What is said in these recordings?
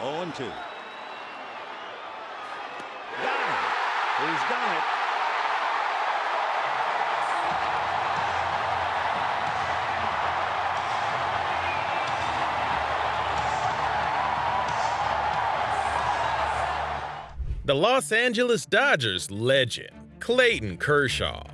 0-2. Got him. He's done it. The Los Angeles Dodgers legend, Clayton Kershaw.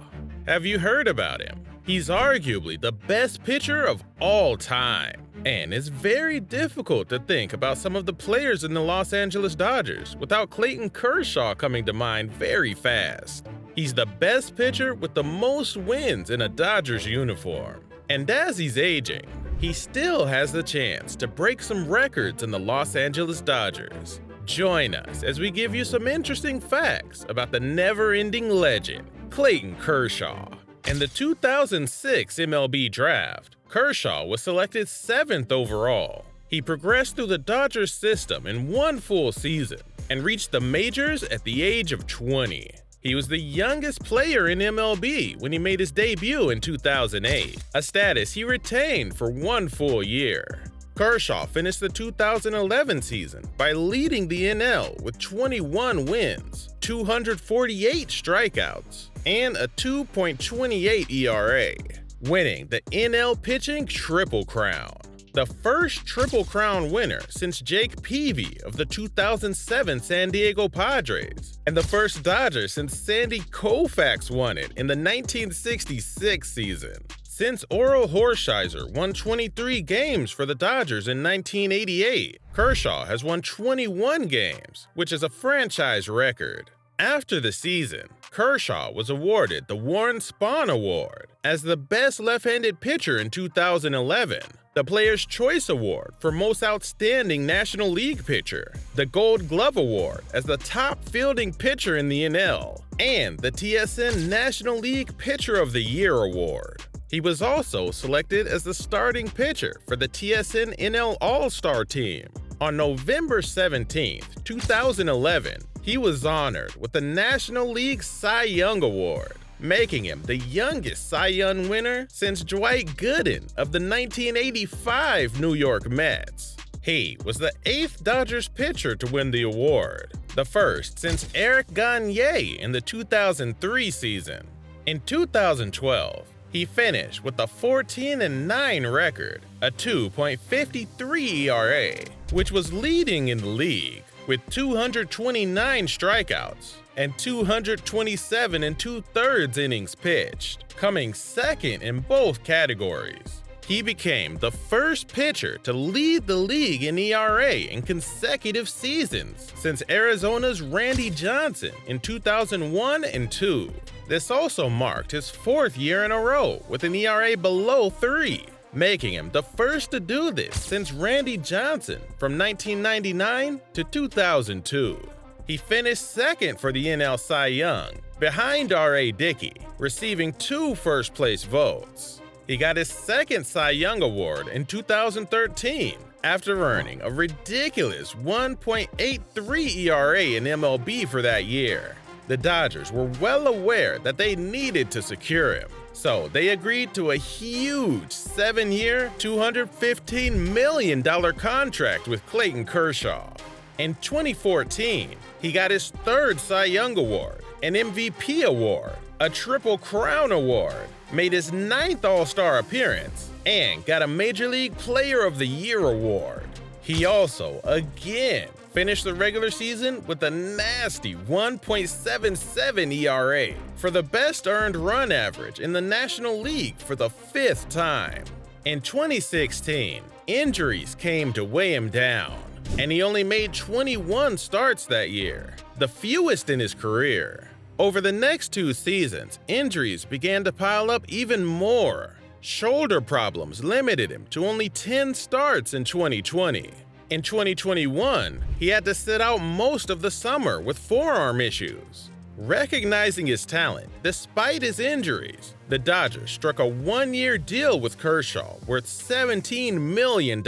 Have you heard about him? He's arguably the best pitcher of all time, and it's very difficult to think about some of the players in the Los Angeles Dodgers without Clayton Kershaw coming to mind very fast. He's the best pitcher with the most wins in a Dodgers uniform, and as he's aging, he still has the chance to break some records in the Los Angeles Dodgers. Join us as we give you some interesting facts about the never-ending legend, Clayton Kershaw. In the 2006 MLB Draft, Kershaw was selected 7th overall. He progressed through the Dodgers system in one full season and reached the majors at the age of 20. He was the youngest player in MLB when he made his debut in 2008, a status he retained for one full year. Kershaw finished the 2011 season by leading the NL with 21 wins, 248 strikeouts, and a 2.28 ERA, winning the NL Pitching Triple Crown, the first Triple Crown winner since Jake Peavy of the 2007 San Diego Padres, and the first Dodger since Sandy Koufax won it in the 1966 season. Since Orel Hershiser won 23 games for the Dodgers in 1988, Kershaw has won 21 games, which is a franchise record. After the season, Kershaw was awarded the Warren Spahn Award as the best left-handed pitcher in 2011, the Players' Choice Award for Most Outstanding National League Pitcher, the Gold Glove Award as the top fielding pitcher in the NL, and the TSN National League Pitcher of the Year Award. He was also selected as the starting pitcher for the TSN NL All-Star team. On November 17, 2011, he was honored with the National League Cy Young Award, making him the youngest Cy Young winner since Dwight Gooden of the 1985 New York Mets. He was the 8th Dodgers pitcher to win the award, the first since Eric Gagne in the 2003 season. In 2012, he finished with a 14-9 record, a 2.53 ERA, which was leading in the league with 229 strikeouts and 227 2/3 innings pitched, coming second in both categories. He became the first pitcher to lead the league in ERA in consecutive seasons since Arizona's Randy Johnson in 2001 and 2. This also marked his 4th year in a row with an ERA below 3, making him the first to do this since Randy Johnson from 1999 to 2002. He finished second for the NL Cy Young, behind R.A. Dickey, receiving 2 first-place votes. He got his second Cy Young Award in 2013 after earning a ridiculous 1.83 ERA in MLB for that year. The Dodgers were well aware that they needed to secure him, so they agreed to a huge 7-year, $215 million contract with Clayton Kershaw. In 2014, he got his 3rd Cy Young Award, an MVP award, a Triple Crown Award, made his 9th All-Star appearance, and got a Major League Player of the Year award. He also, again, finished the regular season with a nasty 1.77 ERA for the best earned run average in the National League for the 5th time. In 2016, injuries came to weigh him down, and he only made 21 starts that year, the fewest in his career. Over the next 2 seasons, injuries began to pile up even more. Shoulder problems limited him to only 10 starts in 2020. In 2021, he had to sit out most of the summer with forearm issues. Recognizing his talent despite his injuries, the Dodgers struck a 1-year deal with Kershaw worth $17 million.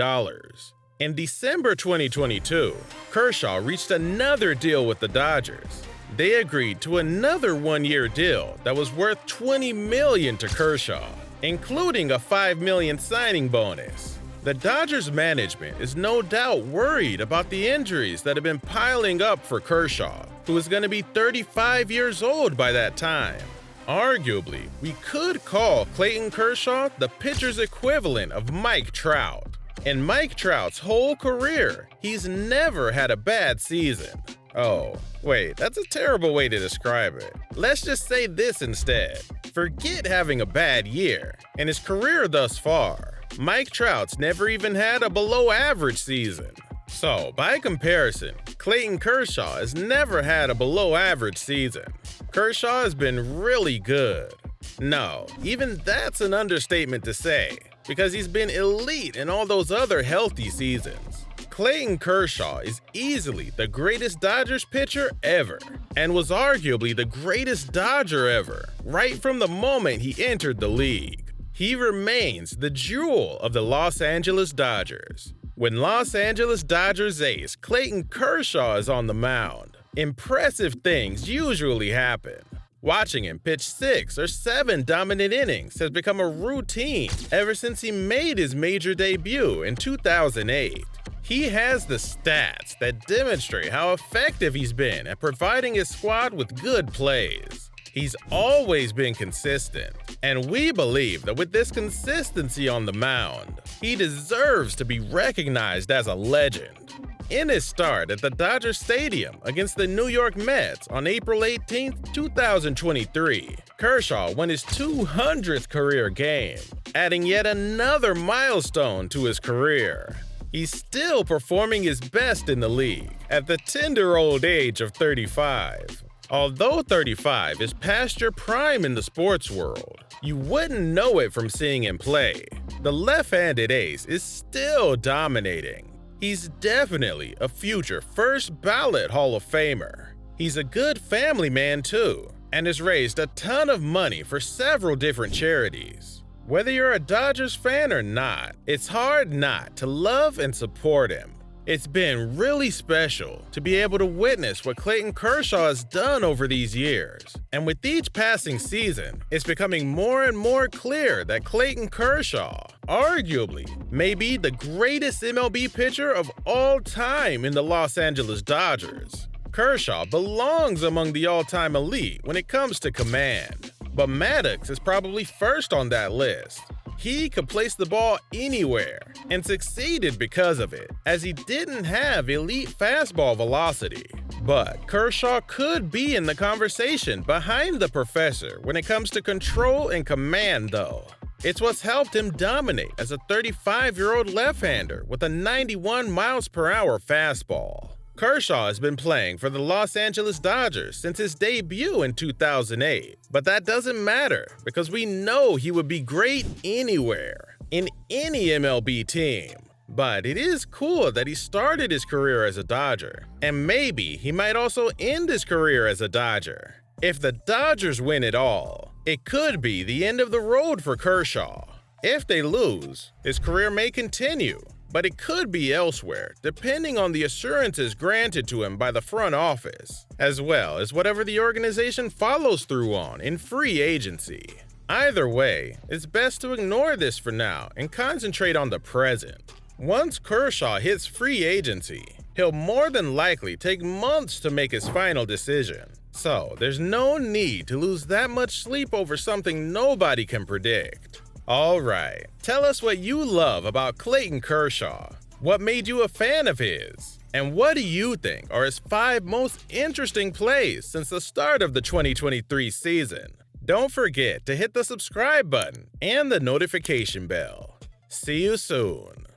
In December 2022, Kershaw reached another deal with the Dodgers. They agreed to another 1-year deal that was worth $20 million to Kershaw, including a $5 million signing bonus. The Dodgers management is no doubt worried about the injuries that have been piling up for Kershaw, who is going to be 35 years old by that time. Arguably, we could call Clayton Kershaw the pitcher's equivalent of Mike Trout. In Mike Trout's whole career, he's never had a bad season. Oh, wait, that's a terrible way to describe it. Let's just say this instead. Forget having a bad year. In his career thus far, Mike Trout's never even had a below-average season. So, by comparison, Clayton Kershaw has never had a below-average season. Kershaw has been really good. No, even that's an understatement to say, because he's been elite in all those other healthy seasons. Clayton Kershaw is easily the greatest Dodgers pitcher ever, and was arguably the greatest Dodger ever, right from the moment he entered the league. He remains the jewel of the Los Angeles Dodgers. When Los Angeles Dodgers ace Clayton Kershaw is on the mound, impressive things usually happen. Watching him pitch 6 or 7 dominant innings has become a routine ever since he made his major debut in 2008. He has the stats that demonstrate how effective he's been at providing his squad with good plays. He's always been consistent, and we believe that with this consistency on the mound, he deserves to be recognized as a legend. In his start at the Dodger Stadium against the New York Mets on April 18, 2023, Kershaw won his 200th career game, adding yet another milestone to his career. He's still performing his best in the league at the tender old age of 35. Although 35 is past your prime in the sports world, you wouldn't know it from seeing him play. The left-handed ace is still dominating. He's definitely a future first-ballot Hall of Famer. He's a good family man too, and has raised a ton of money for several different charities. Whether you're a Dodgers fan or not, it's hard not to love and support him. It's been really special to be able to witness what Clayton Kershaw has done over these years. And with each passing season, it's becoming more and more clear that Clayton Kershaw, arguably, may be the greatest MLB pitcher of all time in the Los Angeles Dodgers. Kershaw belongs among the all-time elite when it comes to command, but Maddox is probably first on that list. He could place the ball anywhere and succeeded because of it, as he didn't have elite fastball velocity. But Kershaw could be in the conversation behind the professor when it comes to control and command though. It's what's helped him dominate as a 35-year-old left-hander with a 91 miles per hour fastball. Kershaw has been playing for the Los Angeles Dodgers since his debut in 2008, but that doesn't matter because we know he would be great anywhere, in any MLB team. But it is cool that he started his career as a Dodger, and maybe he might also end his career as a Dodger. If the Dodgers win it all, it could be the end of the road for Kershaw. If they lose, his career may continue, but it could be elsewhere, depending on the assurances granted to him by the front office, as well as whatever the organization follows through on in free agency. Either way, it's best to ignore this for now and concentrate on the present. Once Kershaw hits free agency, he'll more than likely take months to make his final decision. So there's no need to lose that much sleep over something nobody can predict. Alright, tell us what you love about Clayton Kershaw. What made you a fan of his? And what do you think are his 5 most interesting plays since the start of the 2023 season? Don't forget to hit the subscribe button and the notification bell. See you soon.